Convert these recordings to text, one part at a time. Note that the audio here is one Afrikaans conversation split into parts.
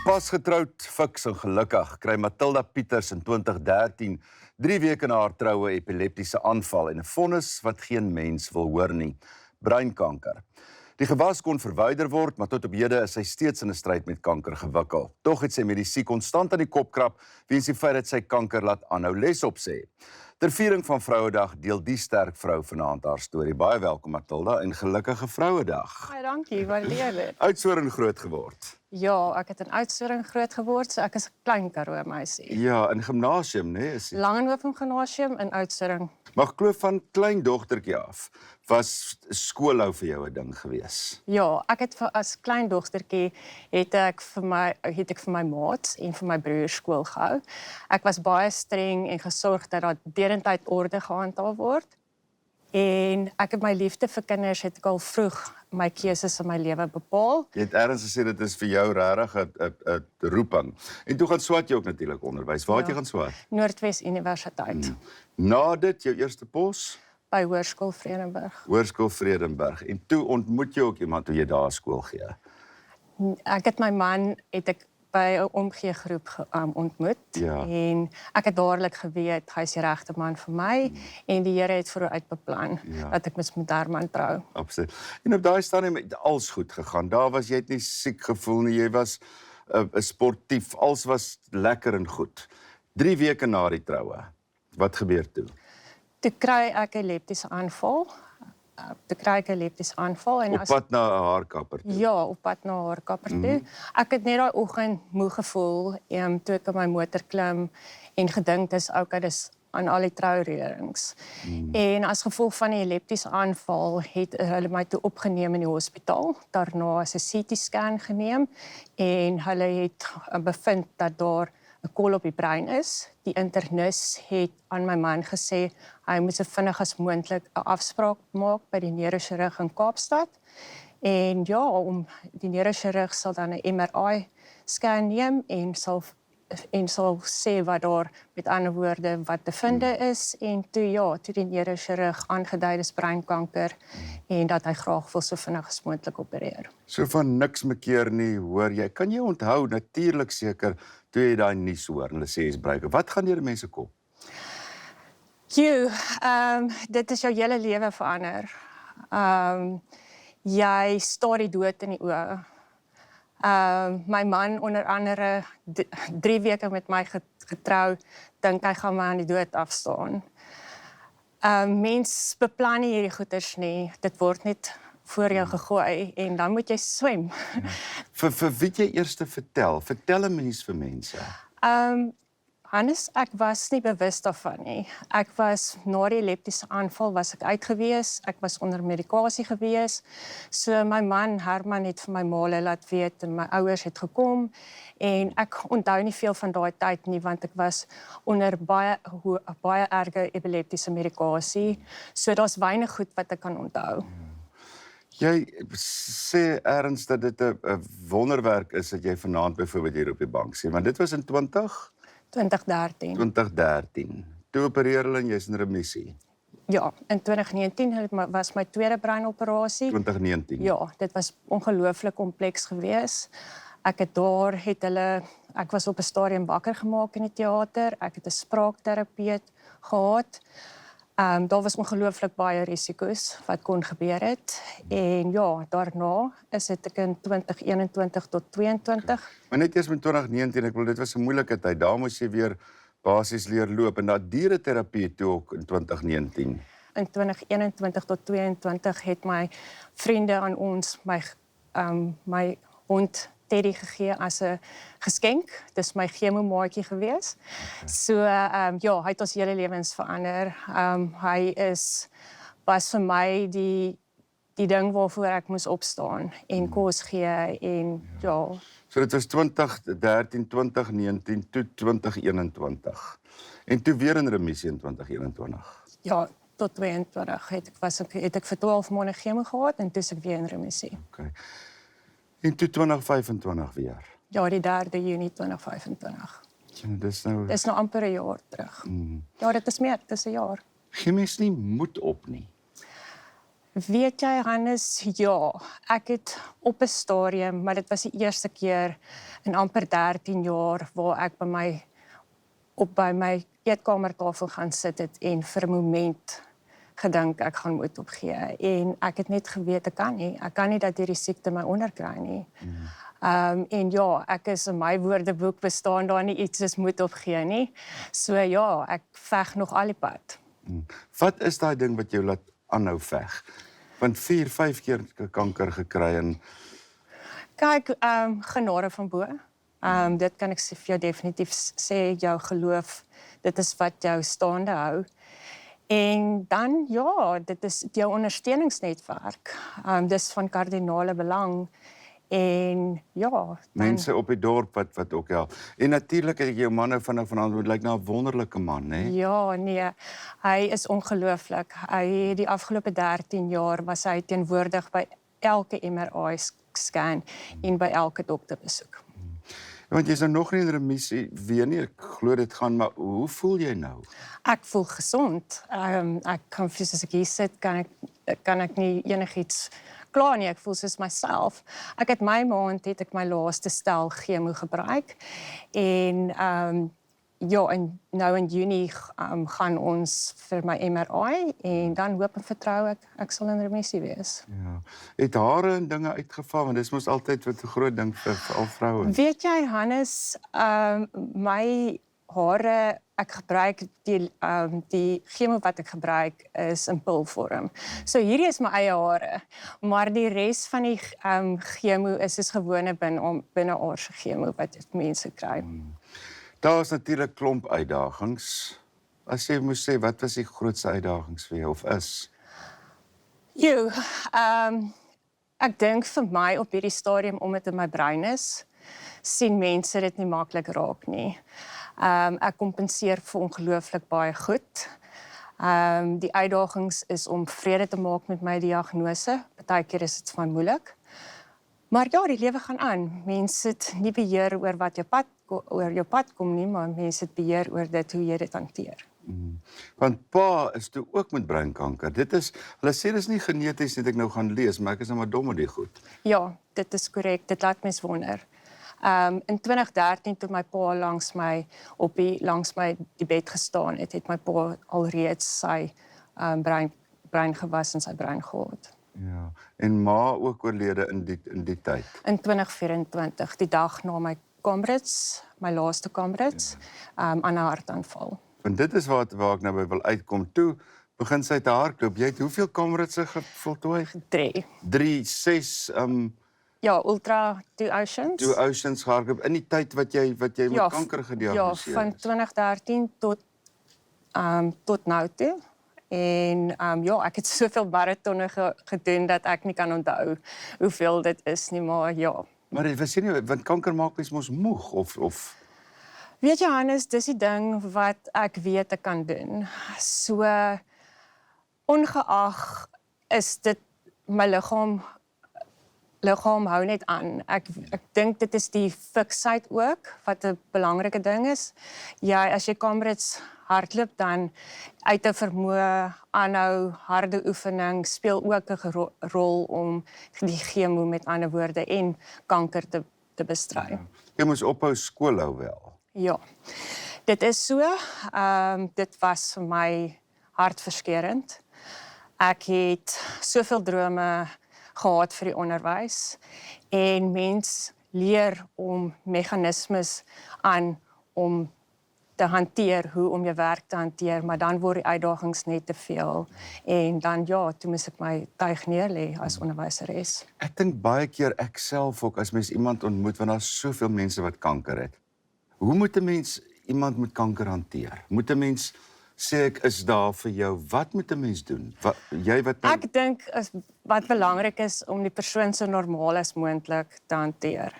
Pas getroud, fiks en gelukkig kry Matilda Pieters in 2013 3 weke na haar troue epileptiese aanval en 'n vonnis wat geen mens wil hoor nie: breinkanker. Die gewas kon verwyder word, maar tot op hede is sy steeds in 'n stryd met kanker gewikkel. Tog het sy medisyne konstant aan die kop krap weens die feit dat sy kanker laat aanhou les opsê. Ter viering van Vrouedag deel die sterk vrou vanaand haar storie. Baie welkom Matilda en gelukkige Vrouedag. Baie dankie, waardeer dit. Oudtshoorn groot geword. Ja, ek het in Oudtshoorn groot geword, so ek is 'n klein Karoo meisie. Ja, in gimnasium, né? Is jy? Langehoven Gimnasium in Oudtshoorn. Maar ek glo van klein dogtertjie af was skoolhou vir jou 'n ding gewees. Ja, ek het as klein dogtertjie het ek vir my maats en vir my broer skool gehou. Ek was baie streng en gesorg dat daar derentyd orde gehandhaaf word. En ek het my liefde vir kinders het ek al vroeg my keuses in my lewe bepaal. Jy het ergens gesê dit is vir jou regtig 'n roeping. En toe gaan swat jy ook natuurlik onderwys. Waar het jy gaan swat? Noordwes Universiteit Na dit jou eerste pos, by Hoërskool Vredenburg. Hoërskool Vredenburg. En toe ontmoet jy ook iemand toe jy daar skool gee. Ek het my man by 'n omgeegroep ontmoet Ja. en ek het dadelik geweet hy's die regte man vir my en die Here het vooruit beplan dat ek met daardie man trou. Absoluut. En op daai stadium het alles goed gegaan. Daar was jy het nie siek gevoel nie. Jy was 'n sportief. Alles was lekker en goed. 3 weke na die troue. Wat gebeur toe? Toe kry ek 'n epileptiese aanval. En Op pad na 'n haarkapper toe. Ja, op pad na haar kapper toe. Ek het net daai oggend moeg gevoel toe ek op my motor klim en gedink dis okay, dis aan al die troureurings. En as gevolg van die epileptiese aanval het hulle my toe opgeneem in die hospitaal. Daarna is 'n CT-scan geneem en hulle het bevind dat daar 'n kol op die brein is. Die internis het aan my man gesê hy moet so vinnig as moontlik 'n afspraak maak by die neurochirurg in Kaapstad. En ja, die neurochirurg sal dan 'n MRI-scan neem en sal sê wat daar met ander woorde wat te vind is en toe die neurochirurg aangedui is breinkanker en dat hy graag wil so vinnig as moontlik opereer. So van niks mekeer nie, hoor jy. Kan jy onthou natuurlik seker toe jy daai nuus hoor en hulle sê jy's breinkanker. Wat gaan deur mense kop? Dit is jou hele lewe verander. Jy staar die dood in die oë. My man onder andere 3 weke met my getrou, dink hy gaan my aan die dood afstaan. Mens beplan nie hierdie goeters nie. Dit word net voor jou gegooi en dan moet jy swem. Vir wie jy eers te vertel? Vertel 'n mens vir mense. Hannes, ek was nie bewus daarvan nie. Ek was na die epileptiese aanval was ek uit gewees. Ek was onder medikasie gewees. So my man Herman het vir my maale laat weet en my ouers het gekom en ek onthou nie veel van daai tyd nie want ek was onder baie erge epileptiese medikasie. So daar's weinig goed wat ek kan onthou. Jy sê erns dat dit 'n wonderwerk is dat jy vanaand byvoorbeeld hier op die bank sien, want dit was in 2013. Toe opereer hulle en jy's in remissie. Ja, in 2019 was my tweede breinoperasie. 2019. Ja, dit was ongelooflik kompleks geweest. Ek was op 'n stadium wakker gemaak in die teater. Ek het 'n spraakterapeut gehad. Daar was ongelooflik baie risiko's wat kon gebeur het. En ja, daarna is ek in 2021 tot 22. Maar net eers met 2019, ek wil dit was 'n moeilike tyd. Daar moes jy weer basies leer loop en dat diereterapie toe ook in 2019. In 2021 tot 22 het my vriende aan ons my hond Teddy gegee as 'n geskenk. Dis my chemomaatjie gewees. So hy het ons hele lewens verander. Hy was vir my die ding waarvoor ek moes opstaan en kos gee en ja. So dit was 2013, 2019, toe 2021. En toe weer in remissie in 2021. Ja, tot 22 het ek vir 12 maande chemo gehad en toe is ek weer in remissie. Okay. En toe 2025 weer. Ja, die 3 Junie 2025. Ja, dis nou amper 'n jaar terug. Ja, dit is 'n jaar. Gee mens nie moed op nie. Weet jy, Hannes, ja, ek het op 'n stadium, maar dit was die eerste keer in amper 13 jaar waar ek by my eetkamertafel gaan sit het en vir 'n moment gedink ek gaan moed opgee. En ek het net geweet ek kan nie dat hierdie siekte my onderkry nie. En ja, ek is in my woordeboek bestaan daar nie iets soos moed opgee nie. So ja, ek veg nog al die pad. Wat is daai ding wat jou laat aanhou veg? Want 4, 5 keer kanker gekry en Kyk, genade van bo. Dit kan ek vir jou definitief sê, jou geloof, dit is wat jou staande hou. En dan, ja, dit is jou ondersteuningsnetwerk. Dis van kardinale belang. En ja, dan, mense op die dorp wat ook help. En natuurlik het ek jou man nou vanaand moet lyk na 'n wonderlike man, hè? ja, nee, hy is ongelooflik. Hy het die afgelope 13 jaar was hy teenwoordig by elke MRI-scan en by elke dokterbesoek. Want jy's nou nog nie in remissie weer nie. Ek glo dit gaan, maar hoe voel jy nou? Ek voel gesond. Ek kan soos ek hier sit, kan ek nie enigiets kla nie. Ek voel soos myself. Ek het my maand het ek my laaste stel chemo gebruik en ja, en nou in Junie gaan ons vir my MRI en dan hoop en vertrou ek sal in remissie wees. Ja. Het hare en dinge uitgeval, want dis mos altyd wat 'n groot ding vir al vrouens. Weet jy, Hannes, my hare, ek gebruik die chemo wat ek gebruik is in pilvorm. So hierdie is my eie hare, maar die res van die chemo is soos gewone binneaardse chemo wat mense kry. Daar is natuurlik klomp uitdagings. As jy moes sê, wat was die grootste uitdagings vir jou of is? Ek dink vir my op hierdie stadium, omdat dit in my brein is, sien mense dit nie maklik raak nie. Ek kompenseer vir ongelooflik baie goed. Die uitdagings is om vrede te maak met my diagnose. Partykeer is dit vir my moeilik. Maar ja, die lewe gaan aan. Mense het nie beheer oor wat oor jou pad kom nie, maar mense het beheer oor dit hoe jy dit hanteer. Want pa is toe ook met breinkanker. Hulle sê dis nie geneties net ek nou gaan lees, maar ek is nou maar dom met die goed. Ja, dit is korrek. Dit laat mens wonder. In 2013 toe my pa langs my die bed gestaan het my pa alreeds sy brein gewas en sy brein gehad. Ja, en ma ook oorlede in die tyd. In 2024, die dag na my my laaste Kambrits, aan 'n hartaanval. Want dit is waar ek nou by wil uitkom. Toe begin sy te hardloop. Jy het hoeveel Kamritse voltooi? 3, 6 Ja, Ultra Two Oceans. Two Oceans gehardloop in die tyd wat jy met kanker gediagnoseer is. Ja, van 2013 tot nou toe. En ja, ek het soveel maratonne gedoen dat ek nie kan onthou hoeveel dit is nie, maar ja. Maar dit was nie, want kanker maak mens mos moeg of Weet jy, Hannes, dis die ding wat ek weet ek kan doen. So ongeag is dit my liggaam hou net aan. Ek dink dit is die fiksheid ook wat 'n belangrike ding is. Ja, as jy Kambrits hardloop dan uit 'n vermoë aanhou, harde oefening speel ook 'n rol om die chemo met ander woorde en kanker te bestry. Ja. Jy moes ophou skool hou wel. Ja. Dit is so, dit was vir my hartverskeurend. Ek het soveel drome gehad vir die onderwys en mens leer om meganismes aan om te hanteer, hoe om jou werk te hanteer, maar dan word die uitdagings net te veel en dan ja, toe moes ek my tuig neerlê as onderwyseres. Ek dink baie keer ek self ook as mens iemand ontmoet want daar's soveel mense wat kanker het. Hoe moet 'n mens iemand met kanker hanteer? Moet 'n mens sê ek is daar vir jou? Wat moet 'n mens doen? Ek dink wat belangrik is om die persoon so normaal as moontlik te hanteer.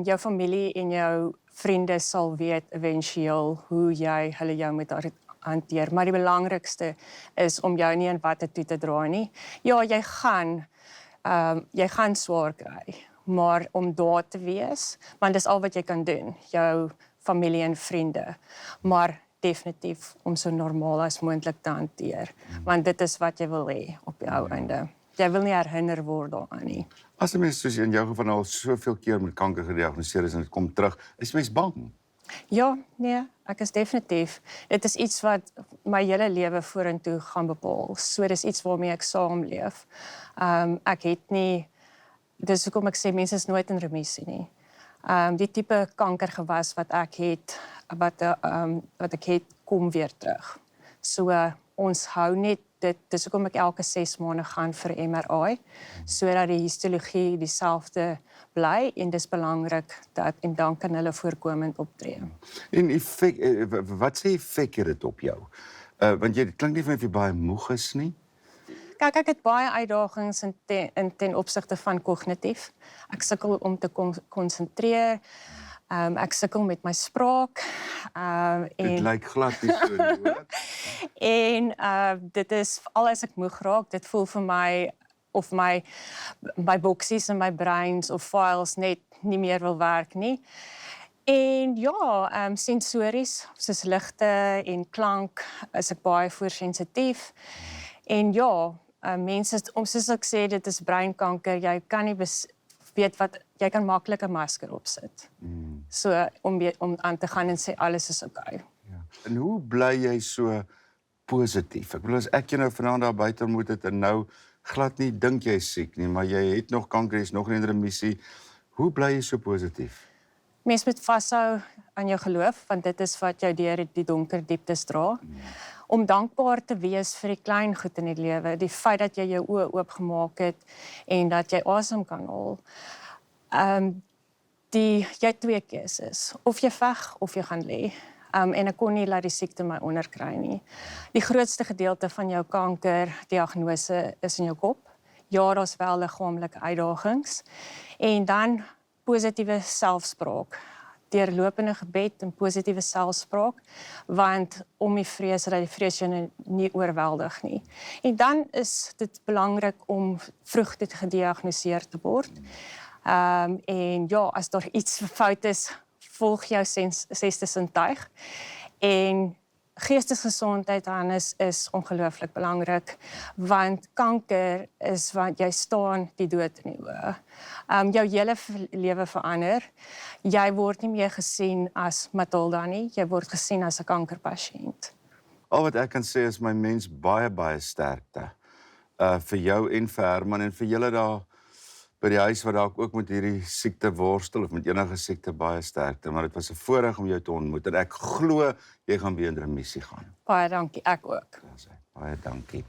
Jou familie en jou vriende sal weet eventueel hoe jy hulle jou moet hanteer, maar die belangrikste is om jou nie in watte toe te dra nie. Ja, jy gaan swaar kry, maar om daar te wees, want dis al wat jy kan doen, jou familie en vriende. Maar definitief om so normaal as moontlik te hanteer, want dit is wat jy wil hê op die ou einde. Jy wil nie herinner word daaraan nie. As 'n mens soos in jou geval al soveel keer met kanker gediagnoseer is en dit kom terug, is mens bang? Ja, nee, ek is definitief. Dit is iets wat my hele lewe vorentoe gaan bepaal. So dis iets waarmee ek saamleef. Ek het nie, dis hoekom ek sê mense is nooit in remissie nie. Die tipe kankergewas wat ek het, wat ek het, kom weer terug. So ons hou net dit, dis hoekom ek elke 6 maande gaan vir MRI, sodat die histologie dieselfde bly en dis belangrik dat en dan kan hulle voorkomend optree. En wat sê effek het dit op jou? Want jy klink nie of jy baie moeg is nie. Kyk, ek het baie uitdagings ten opsigte van kognitief. Ek sukkel om te konsentreer. Ek sukkel met my spraak. Dit lyk glad nie so nie, hoor. En dit is al as ek moeg raak, dit voel vir my of my boksies en my brains of files net nie meer wil werk nie. En ja, sensories soos ligte en klank is ek baie voorsensitief. En ja, mense, soos ek sê, dit is breinkanker, jy kan nie weet wat, jy kan maklik 'n masker opsit. So, om aan te gaan en sê, alles is okay. Ja. En hoe bly jy so positief? Ek bedoel, as ek jou nou vanaand daar buite ontmoet het en nou glad nie dink jy is siek nie, maar jy het nog kanker, jy is nog in remissie. Hoe bly jy so positief? Mens moet vashou aan jou geloof, want dit is wat jou deur die donker dieptes dra. Om dankbaar te wees vir die klein goed in die lewe, die feit dat jy jou oë oopgemaak het en dat jy asem kan haal. Jy het 2 keuses, of jy veg of jy gaan lê. En ek kon nie laat die siekte my onderkry nie. Die grootste gedeelte van jou kankerdiagnose is in jou kop. Ja, daar's wel liggaamlike uitdagings. En dan positiewe selfspraak. Deurlopende gebed en positiewe selfspraak, want om die vrees dat die vrees jou nie oorweldig nie. En dan is dit belangrik om vroeg dit gediagnoseer te word. En ja, as daar iets fout is, volg jou 6de sintuig. En geestesgesondheid, Hannes, is ongelooflik belangrik, want kanker is wat jy staan die dood in die oë. Jou hele lewe verander. Jy word nie meer gesien as Matilda nie, jy word gesien as 'n kankerpasiënt. Al wat ek kan sê is my mens baie sterkte. Vir jou en vir Herman en vir julle daar by die huis wat dalk ook met hierdie siekte worstel of met enige siekte, baie sterkte, maar dit was 'n voorreg om jou te ontmoet en ek glo jy gaan weer in remissie gaan. Baie dankie, ek ook. Baie dankie.